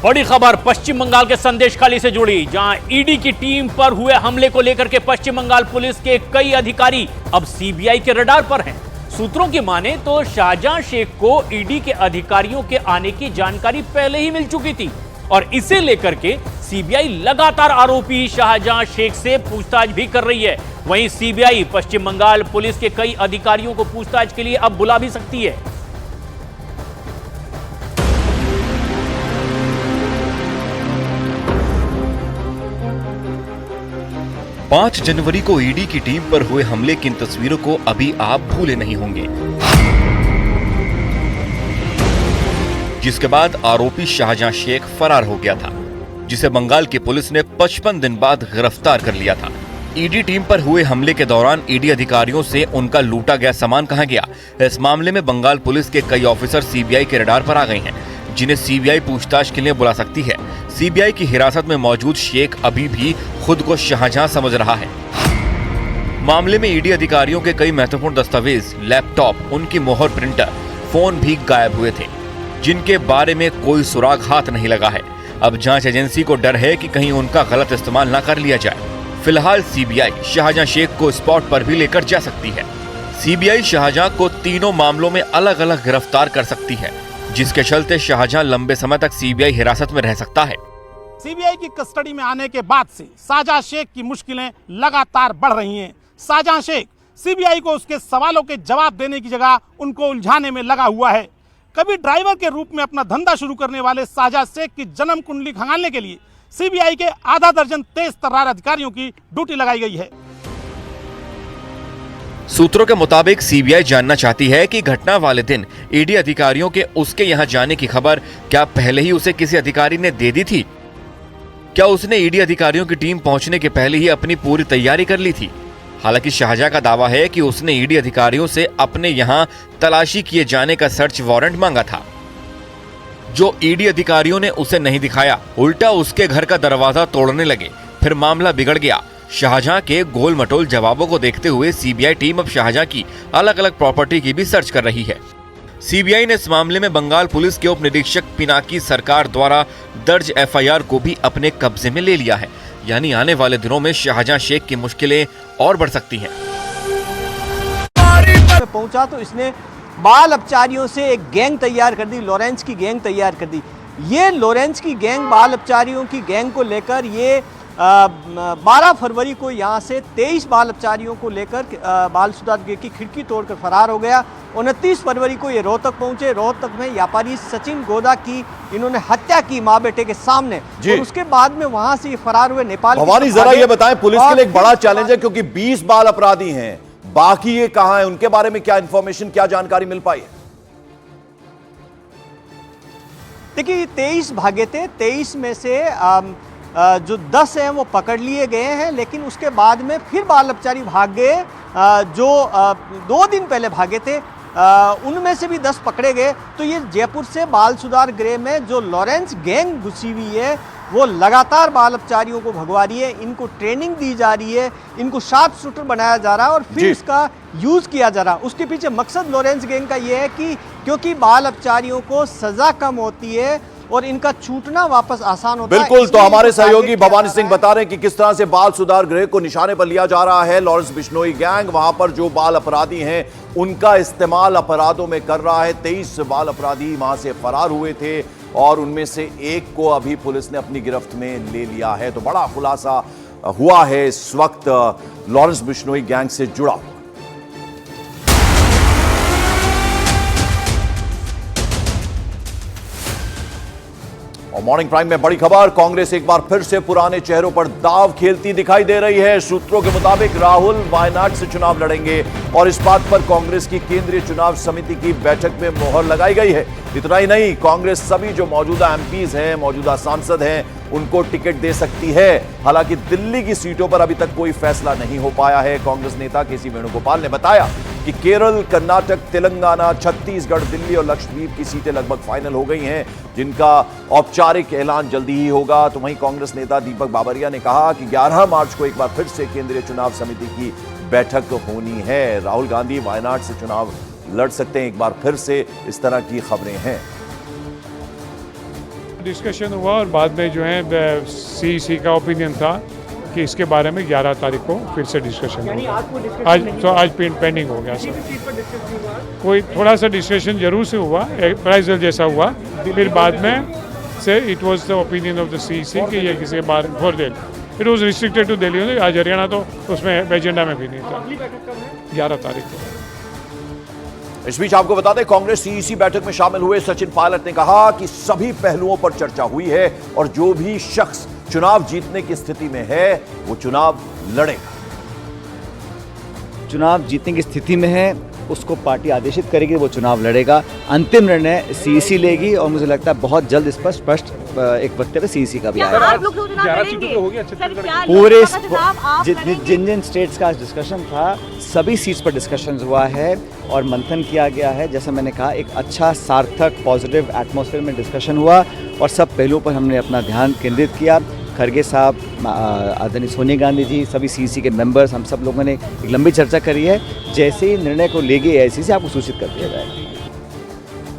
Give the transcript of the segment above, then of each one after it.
बड़ी खबर पश्चिम बंगाल के संदेशखाली से जुड़ी, जहां ईडी की टीम पर हुए हमले को लेकर के पश्चिम बंगाल पुलिस के कई अधिकारी अब सीबीआई के रडार पर हैं। सूत्रों की माने तो शाहजहां शेख को ईडी के अधिकारियों के आने की जानकारी पहले ही मिल चुकी थी और इसे लेकर के सीबीआई लगातार आरोपी शाहजहां शेख से पूछताछ भी कर रही है। वहीं सीबीआई पश्चिम बंगाल पुलिस के कई अधिकारियों को पूछताछ के लिए अब बुला भी सकती है। 5 जनवरी को ईडी की टीम पर हुए हमले की इन तस्वीरों को अभी आप भूले नहीं होंगे, जिसके बाद आरोपी शाहजहां शेख फरार हो गया था, जिसे बंगाल की पुलिस ने 55 दिन बाद गिरफ्तार कर लिया था। ईडी टीम पर हुए हमले के दौरान ईडी अधिकारियों से उनका लूटा गया सामान कहां गया, इस मामले में बंगाल पुलिस के कई ऑफिसर सीबीआई के रडार पर आ गए हैं, जिन्हें सीबीआई पूछताछ के लिए बुला सकती है। सीबीआई की हिरासत में मौजूद शेख अभी भी खुद को शाहजहां समझ रहा है। मामले में ईडी अधिकारियों के कई महत्वपूर्ण दस्तावेज, लैपटॉप, उनकी मोहर प्रिंटर, फोन भी गायब हुए थे, जिनके बारे में कोई सुराग हाथ नहीं लगा है। अब जांच एजेंसी को डर है कि कहीं उनका गलत इस्तेमाल न कर लिया जाए। फिलहाल सीबीआई शाहजहां शेख को स्पॉट पर भी लेकर जा सकती है। सीबीआई शाहजहां को तीनों मामलों में अलग अलग गिरफ्तार कर सकती है, जिसके चलते शाहजहां लंबे समय तक सीबीआई हिरासत में रह सकता है। सीबीआई की कस्टडी में आने के बाद से शाहजहां शेख की मुश्किलें लगातार बढ़ रही हैं। शाहजहां शेख सीबीआई को उसके सवालों के जवाब देने की जगह उनको उलझाने में लगा हुआ है। कभी ड्राइवर के रूप में अपना धंधा शुरू करने वाले शाहजहां शेख की जन्म कुंडली खंगालने के लिए सीबीआई के आधा दर्जन तेज तर्रार अधिकारियों की ड्यूटी लगाई गई है। सूत्रों के मुताबिक सीबीआई जानना चाहती है कि घटना वाले दिन ईडी अधिकारियों के उसके यहां जाने की खबर क्या पहले ही उसे किसी अधिकारी ने दे दी थी? क्या उसने ईडी अधिकारियों की टीम पहुंचने के पहले ही अपनी पूरी तैयारी कर ली थी? हालांकि शाहजहां का दावा है कि उसने ईडी अधिकारियों से अपने यहां तलाशी किए जाने का सर्च वारंट मांगा था, जो ईडी अधिकारियों ने उसे नहीं दिखाया। उल्टा उसके घर का दरवाजा तोड़ने लगे। फिर मामला बिगड़ गया। शाहजहां के गोल मटोल जवाबों को देखते हुए सीबीआई टीम अब शाहजहां की अलग अलग प्रॉपर्टी की भी सर्च कर रही है। सीबीआई ने इस मामले में बंगाल पुलिस के उप निरीक्षक पिनाकी सरकार द्वारा दर्ज एफआईआर को भी अपने कब्जे में ले लिया है। यानी आने वाले दिनों में शाहजहां शेख की मुश्किलें और बढ़ सकती हैं। पहुंचा तो इसने बाल अपचारियों से एक गैंग तैयार कर दी, लॉरेंस की गैंग तैयार कर दी। ये लॉरेंस की गैंग, बाल अपचारियों की गैंग को लेकर ये 12 फरवरी को यहाँ से 23 बाल अपचारियों को लेकर बाल सुधार गृह की खिड़की तोड़कर फरार हो गया। 29 फरवरी को ये रोहतक पहुंचे। रोहतक में व्यापारी सचिन गोदा की इन्होंने हत्या की मां बेटे के सामने, और उसके बाद में वहां से ये फरार हुए नेपाल। भवानी, जरा ये बताएं, पुलिस के लिए एक बड़ा चैलेंज है क्योंकि 20 बाल अपराधी हैं, बाकी ये कहां है, उनके बारे में क्या इंफॉर्मेशन, क्या जानकारी मिल पाई है? देखिए 23 भागे थे, 23 में से जो 10 हैं वो पकड़ लिए गए हैं, लेकिन उसके बाद में फिर बाल अपचारी भाग गए जो 2 दिन पहले भागे थे, उनमें से भी 10 पकड़े गए। तो ये जयपुर से बाल सुधार गृह में जो लॉरेंस गैंग घुसी हुई है वो लगातार बाल अपचारियों को भगवा रही है, इनको ट्रेनिंग दी जा रही है, इनको शार्प शूटर बनाया जा रहा है और फिर इसका यूज किया जा रहा है। उसके पीछे मकसद लॉरेंस गैंग का ये है कि क्योंकि बाल अपचारियों को सजा कम होती है और इनका छूटना वापस आसान होता है। बिल्कुल, तो हमारे सहयोगी भवानी सिंह बता रहे हैं कि किस तरह से बाल सुधार गृह को निशाने पर लिया जा रहा है। लॉरेंस बिश्नोई गैंग वहां पर जो बाल अपराधी हैं उनका इस्तेमाल अपराधों में कर रहा है। 23 बाल अपराधी वहां से फरार हुए थे और उनमें से एक को अभी पुलिस ने अपनी गिरफ्त में ले लिया है। तो बड़ा खुलासा हुआ है इस वक्त लॉरेंस बिश्नोई गैंग से जुड़ा। और मॉर्निंग प्राइम में बड़ी खबर, कांग्रेस एक बार फिर से पुराने चेहरों पर दाव खेलती दिखाई दे रही है। सूत्रों के मुताबिक राहुल वायनाड से चुनाव लड़ेंगे और इस बात पर कांग्रेस की केंद्रीय चुनाव समिति की बैठक में मोहर लगाई गई है। इतना ही नहीं, कांग्रेस सभी जो मौजूदा एमपीज हैं, मौजूदा सांसद हैं, उनको टिकट दे सकती है। हालांकि दिल्ली की सीटों पर अभी तक कोई फैसला नहीं हो पाया है। कांग्रेस नेता केसी वेणुगोपाल ने बताया कि केरल, कर्नाटक, तेलंगाना, छत्तीसगढ़, दिल्ली और लक्षद्वीप की सीटें लगभग फाइनल हो गई हैं, जिनका औपचारिक ऐलान जल्दी ही होगा। तो वहीं कांग्रेस नेता दीपक बाबरिया ने कहा कि 11 मार्च को एक बार फिर से केंद्रीय चुनाव समिति की बैठक होनी है। राहुल गांधी वायनाड से चुनाव लड़ सकते हैं एक बार फिर से, इस तरह की खबरें हैं। डिस्कशन हुआ और बाद में जो है सीईसी का ओपिनियन था कि इसके बारे में 11 तारीख को फिर से डिस्कशन होगा। आज पेंडिंग हो गया सर। कोई थोड़ा सा डिस्कशन जरूर से हुआ, अप्राइजल जैसा हुआ, फिर बाद में से it was the opinion of the CEC कि ये किसी के बारे में for Delhi, it was restricted to Delhi. आज हरियाणा तो उसमें एजेंडा में भी नहीं था। 11 तारीख को। इस बीच आपको बता दें, कांग्रेस सीईसी बैठक में शामिल हुए सचिन पायलट ने कहा कि सभी पहलुओं पर चर्चा हुई है और जो भी शख्स चुनाव जीतने की स्थिति में है वो चुनाव लड़ेगा। चुनाव जीतने की स्थिति में है, उसको पार्टी आदेशित करेगी, वो चुनाव लड़ेगा। अंतिम निर्णय सीईसी लेगी और मुझे लगता है बहुत जल्द इस पर स्पष्ट एक वक्तव्य सीईसी का भी आएगा। पूरे जिन जिन स्टेट्स का डिस्कशन था सभी सीट्स पर डिस्कशन हुआ है और मंथन किया गया है। जैसा मैंने कहा, एक अच्छा सार्थक पॉजिटिव एटमॉस्फेयर में डिस्कशन हुआ और सब पहलुओं पर हमने अपना ध्यान केंद्रित किया। खरगे साहब, आदरणीय सोनिया गांधी जी, सभी सीईसी के मेंबर्स, हम सब लोगों ने एक लंबी चर्चा करी है। जैसे ही निर्णय को लेगी एआईसीसी आपको सूचित कर दिया जाएगा।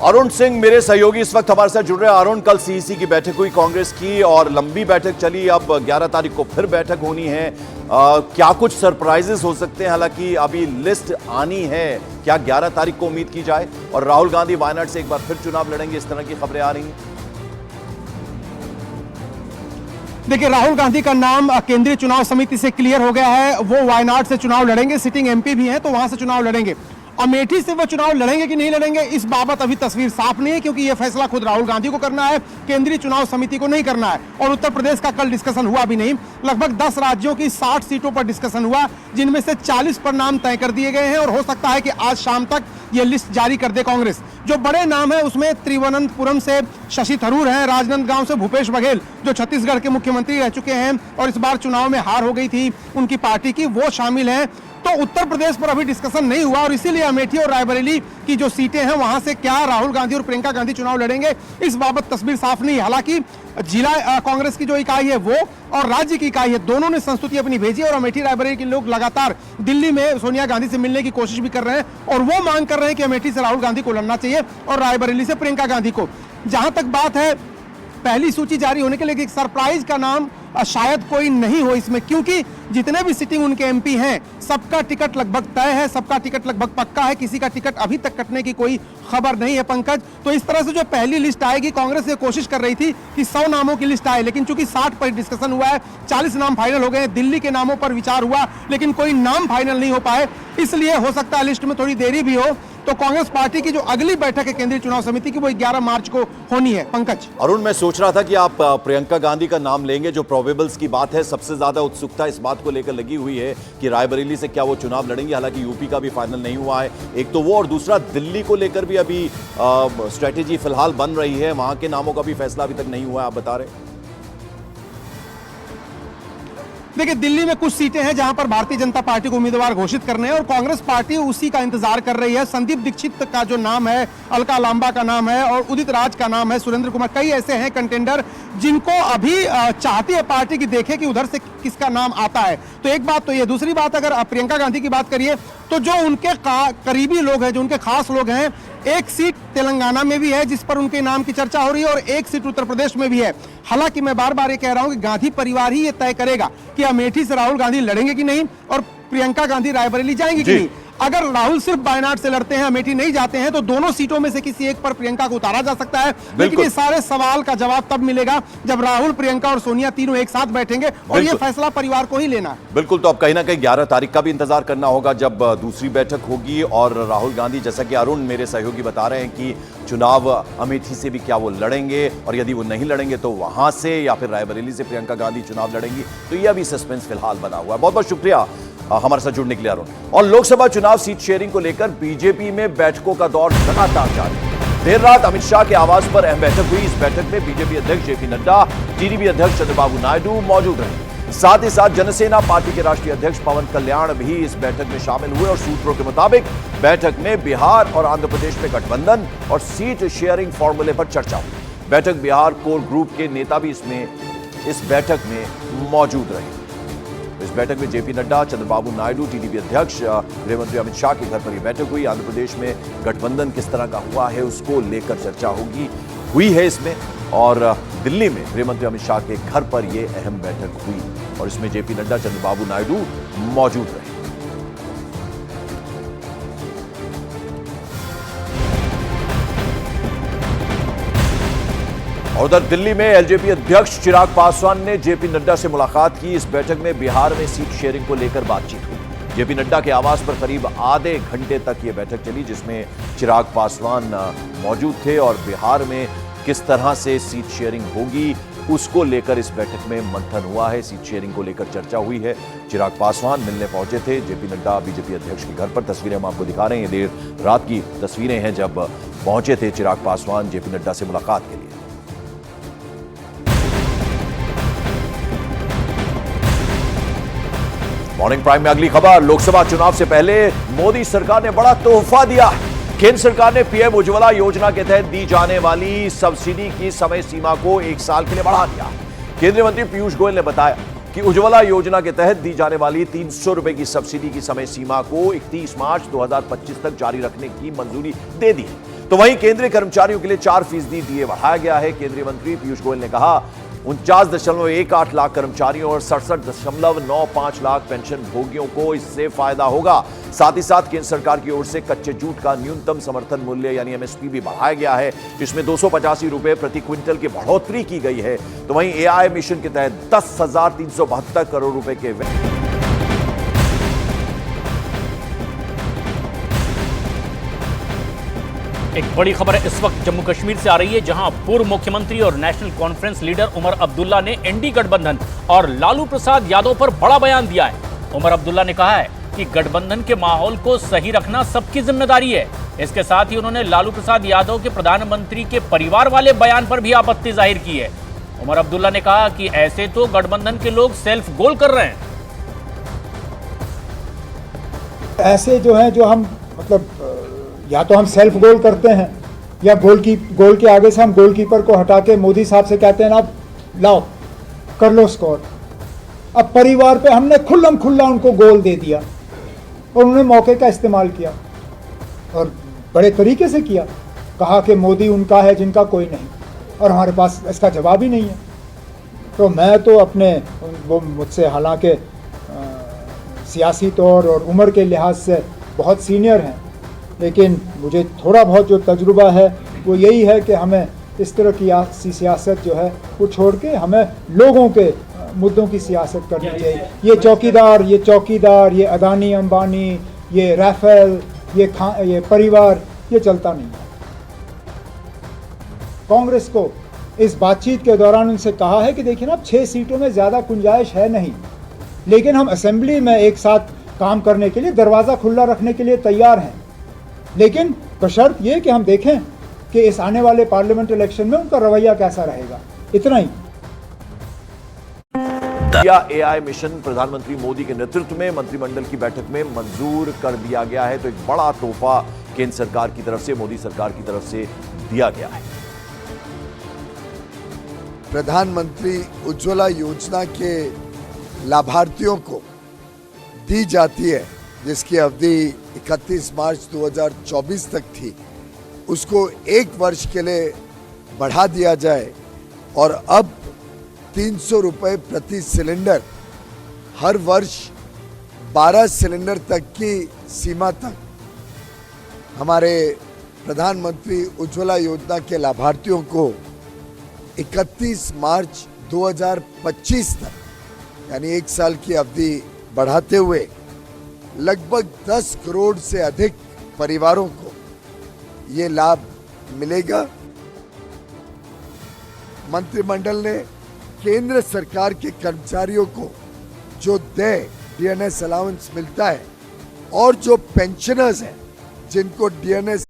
अरुण सिंह मेरे सहयोगी इस वक्त हमारे साथ जुड़ रहे हैं। अरुण, कल सीईसी की बैठक हुई कांग्रेस की और लंबी बैठक चली, अब 11 तारीख को फिर बैठक होनी है। क्या कुछ सरप्राइजेस हो सकते हैं? हालांकि अभी लिस्ट आनी है, क्या 11 तारीख को उम्मीद की जाए? और राहुल गांधी वायनाड से एक बार फिर चुनाव लड़ेंगे, इस तरह की खबरें आ रही हैं। देखिए, राहुल गांधी का नाम केंद्रीय चुनाव समिति से क्लियर हो गया है। वो वायनाड से चुनाव लड़ेंगे, सिटिंग एमपी भी हैं तो वहां से चुनाव लड़ेंगे। अमेठी से वो चुनाव लड़ेंगे कि नहीं लड़ेंगे, इस बाबत अभी तस्वीर साफ नहीं है, क्योंकि यह फैसला खुद राहुल गांधी को करना है, केंद्रीय चुनाव समिति को नहीं करना है। और उत्तर प्रदेश का कल डिस्कशन हुआ भी नहीं। लगभग 10 राज्यों की 60 सीटों पर डिस्कशन हुआ, जिनमें से 40 पर नाम तय कर दिए गए हैं और हो सकता है कि आज शाम तक यह लिस्ट जारी कर दे कांग्रेस। जो बड़े नाम है उसमें तिरुवनंतपुरम से शशि थरूर हैं, राजनांदगांव से भूपेश बघेल जो छत्तीसगढ़ के मुख्यमंत्री रह चुके हैं और इस बार चुनाव में हार हो गई थी उनकी पार्टी की, वो शामिल हैं। तो उत्तर प्रदेश पर अभी डिस्कशन नहीं हुआ और इसीलिए अमेठी और रायबरेली की जो सीटें हैं वहां से क्या राहुल गांधी और प्रियंका गांधी चुनाव लड़ेंगे, इस बाबत तस्वीर साफ नहीं है। हालांकि जिला कांग्रेस की जो इकाई है वो और राज्य की इकाई है, दोनों ने संस्तुति अपनी भेजी और अमेठी रायबरेली के लोग लगातार दिल्ली में सोनिया गांधी से मिलने की कोशिश भी कर रहे हैं और वो मांग कर रहे हैं कि अमेठी से राहुल गांधी को लड़ना चाहिए और रायबरेली से प्रियंका गांधी को। जहां तक बात है पहली सूची जारी होने के लिए, एक सरप्राइज का नाम शायद कोई नहीं हो इसमें, क्योंकि जितने भी सिटिंग उनके एमपी हैं सबका टिकट लगभग तय है, सबका टिकट लगभग पक्का है, किसी का टिकट अभी तक कटने की कोई खबर नहीं है पंकज। तो इस तरह से जो पहली लिस्ट आएगी, कांग्रेस ये कोशिश कर रही थी कि 100 नामों की लिस्ट आए, लेकिन चूंकि 60 पर डिस्कशन हुआ है, 40 नाम फाइनल हो गए हैं, दिल्ली के नामों पर विचार हुआ लेकिन कोई नाम फाइनल नहीं हो पाए, इसलिए हो सकता है लिस्ट में थोड़ी देरी भी हो। तो कांग्रेस पार्टी की जो अगली बैठक है केंद्रीय चुनाव समिति की, वो 11 मार्च को होनी है पंकज। अरुण, मैं सोच रहा था कि आप प्रियंका गांधी का नाम लेंगे, जो प्रोबेबल्स की बात है, सबसे ज्यादा उत्सुकता इस बात को लेकर लगी हुई है कि रायबरेली से क्या वो चुनाव लड़ेंगे। हालांकि यूपी का भी फाइनल नहीं हुआ है, एक तो वो और दूसरा दिल्ली को लेकर भी अभी स्ट्रेटेजी फिलहाल बन रही है, वहां के नामों का भी फैसला अभी तक नहीं हुआ है, आप बता रहे। देखिए, दिल्ली में कुछ सीटें हैं जहां पर भारतीय जनता पार्टी को उम्मीदवार घोषित करने हैं और कांग्रेस पार्टी उसी का इंतजार कर रही है। संदीप दीक्षित का जो नाम है, अलका लांबा का नाम है और उदित राज का नाम है, सुरेंद्र कुमार, कई ऐसे हैं कंटेंडर जिनको अभी चाहती है पार्टी की देखे कि उधर से किसका नाम आता है। तो एक बात तो ये, दूसरी बात अगर प्रियंका गांधी की बात करिए तो जो उनके करीबी लोग हैं, जो उनके खास लोग हैं, एक सीट तेलंगाना में भी है जिस पर उनके नाम की चर्चा हो रही है और एक सीट उत्तर प्रदेश में भी है। हालांकि मैं बार बार ये कह रहा हूं कि गांधी परिवार ही ये तय करेगा कि अमेठी से राहुल गांधी लड़ेंगे कि नहीं और प्रियंका गांधी रायबरेली जाएंगी कि नहीं। अगर राहुल सिर्फ वायनाड से लड़ते हैं, अमेठी नहीं जाते हैं, तो दोनों सीटों में से किसी एक पर प्रियंका को उतारा जा सकता है। लेकिन ये सारे सवाल का जवाब तब मिलेगा जब राहुल, प्रियंका और सोनिया तीनों एक साथ बैठेंगे और ये फैसला परिवार को ही लेना है। बिल्कुल, तो अब कहीं ना कहीं 11 तारीख का भी इंतजार करना होगा जब दूसरी बैठक होगी और राहुल गांधी, जैसा कि अरुण मेरे सहयोगी बता रहे हैं कि चुनाव अमेठी से भी क्या वो लड़ेंगे और यदि वो नहीं लड़ेंगे तो वहां से या फिर रायबरेली से प्रियंका गांधी चुनाव लड़ेंगी। तो यह भी सस्पेंस फिलहाल बना हुआ है। बहुत बहुत शुक्रिया हमारे साथ जुड़ने के लिए अरुण। और लोकसभा चुनाव सीट शेयरिंग को लेकर बीजेपी में बैठकों का दौर लगातार जारी। देर रात अमित शाह के आवास पर अहम बैठक हुई। इस बैठक में बीजेपी अध्यक्ष जेपी नड्डा, टीडीपी अध्यक्ष चंद्रबाबू नायडू मौजूद रहे। साथ ही साथ जनसेना पार्टी के राष्ट्रीय अध्यक्ष पवन कल्याण भी इस बैठक में शामिल हुए और सूत्रों के मुताबिक बैठक में बिहार और आंध्र प्रदेश में गठबंधन और सीट शेयरिंग फॉर्मूले पर चर्चा हुई। बैठक बिहार कोर ग्रुप के नेता भी इस बैठक में मौजूद रहे। इस बैठक में जेपी नड्डा, चंद्रबाबू नायडू, टीडीपी अध्यक्ष गृह मंत्री अमित शाह के घर पर यह बैठक हुई। आंध्र प्रदेश में गठबंधन किस तरह का हुआ है उसको लेकर चर्चा हुई है इसमें। और दिल्ली में गृह मंत्री अमित शाह के घर पर यह अहम बैठक हुई और इसमें जेपी नड्डा, चंद्रबाबू नायडू मौजूद रहे। और उधर दिल्ली में एलजेपी अध्यक्ष चिराग पासवान ने जेपी नड्डा से मुलाकात की। इस बैठक में बिहार में सीट शेयरिंग को लेकर बातचीत हुई। जेपी नड्डा के आवास पर करीब आधे घंटे तक यह बैठक चली, जिसमें चिराग पासवान मौजूद थे और बिहार में किस तरह से सीट शेयरिंग होगी उसको लेकर इस बैठक में मंथन हुआ है। सीट शेयरिंग को लेकर चर्चा हुई है। चिराग पासवान मिलने पहुंचे थे जेपी नड्डा बीजेपी अध्यक्ष के घर पर। तस्वीरें हम आपको दिखा रहे हैं, ये देर रात की तस्वीरें हैं जब पहुंचे थे चिराग पासवान जेपी नड्डा से मुलाकात के लिए। मॉर्निंग प्राइम में अगली खबर, लोकसभा चुनाव से पहले मोदी सरकार ने बड़ा तोहफा दिया। केंद्र सरकार ने पीएम उज्ज्वला योजना के तहत दी जाने वाली सब्सिडी की समय सीमा को 1 साल के लिए बढ़ा दिया। केंद्रीय मंत्री पीयूष गोयल ने बताया कि उज्ज्वला योजना के तहत दी जाने वाली 300 रुपए की सब्सिडी की समय सीमा को 31 मार्च 2025 तक जारी रखने की मंजूरी दे दी है। तो वहीं केंद्रीय कर्मचारियों के लिए 4% डीए बढ़ाया गया है। केंद्रीय मंत्री पीयूष गोयल ने कहा 49.18 लाख कर्मचारियों और 67.95 लाख पेंशन भोगियों को इससे फायदा होगा। साथ ही साथ केंद्र सरकार की ओर से कच्चे जूट का न्यूनतम समर्थन मूल्य यानी एमएसपी भी बढ़ाया गया है। इसमें 285 रुपए प्रति क्विंटल की बढ़ोतरी की गई है। तो वहीं एआई मिशन के तहत 10,372 करोड़ रुपए के एक बड़ी खबर इस वक्त जम्मू कश्मीर से आ रही है, जहां पूर्व मुख्यमंत्री और national conference leader Omar Abdullah ने एनडी गठबंधन और लालू प्रसाद यादव पर बड़ा बयान दिया है। उमर अब्दुल्ला ने कहा है कि गठबंधन के माहौल को सही रखना सबकी जिम्मेदारी है। इसके साथ ही उन्होंने लालू प्रसाद यादव के प्रधानमंत्री के परिवार वाले बयान पर भी आपत्ति जाहिर की है। उमर अब्दुल्ला ने कहा कि ऐसे तो गठबंधन के लोग सेल्फ गोल कर रहे हैं। ऐसे जो हैं, जो हम मतलब या तो हम सेल्फ गोल करते हैं या गोल के आगे से हम गोलकीपर को हटा के मोदी साहब से कहते हैं ना लाओ कर लो स्कोर। अब परिवार पे हमने खुल्लम खुल्ला उनको गोल दे दिया और उन्होंने मौके का इस्तेमाल किया और बड़े तरीके से किया। कहा कि मोदी उनका है जिनका कोई नहीं, और हमारे पास इसका जवाब ही नहीं है। तो मैं तो अपने वो मुझसे हालांकि सियासी तौर और उम्र के लिहाज से बहुत सीनियर हैं, लेकिन मुझे थोड़ा बहुत जो तजुर्बा है वो यही है कि हमें इस तरह की सियासत जो है वो छोड़ के हमें लोगों के मुद्दों की सियासत करनी चाहिए। ये चौकीदार, ये अदानी अंबानी, ये राफेल, ये परिवार, ये चलता नहीं है। कांग्रेस को इस बातचीत के दौरान उनसे कहा है कि देखिए ना, 6 सीटों में ज़्यादा गुंजाइश है नहीं, लेकिन हम असेंबली में एक साथ काम करने के लिए दरवाज़ा खुला रखने के लिए तैयार हैं, लेकिन बशर्त ये कि हम देखें कि इस आने वाले पार्लियामेंट इलेक्शन में उनका रवैया कैसा रहेगा। इतना ही। एआई मिशन प्रधानमंत्री मोदी के नेतृत्व में मंत्रिमंडल की बैठक में मंजूर कर दिया गया है। तो एक बड़ा तोहफा केंद्र सरकार की तरफ से, मोदी सरकार की तरफ से दिया गया है। प्रधानमंत्री उज्ज्वला योजना के लाभार्थियों को दी जाती है, जिसकी अवधि 31 मार्च 2024 तक थी, उसको 1 वर्ष के लिए बढ़ा दिया जाए और अब 300 रुपये प्रति सिलेंडर, हर वर्ष 12 सिलेंडर तक की सीमा तक हमारे प्रधानमंत्री उज्ज्वला योजना के लाभार्थियों को 31 मार्च 2025 तक यानी 1 साल की अवधि बढ़ाते हुए लगभग 10 करोड़ से अधिक परिवारों को ये लाभ मिलेगा। मंत्रिमंडल ने केंद्र सरकार के कर्मचारियों को जो डीएनएस अलाउंस मिलता है और जो पेंशनर्स हैं जिनको डीएनएस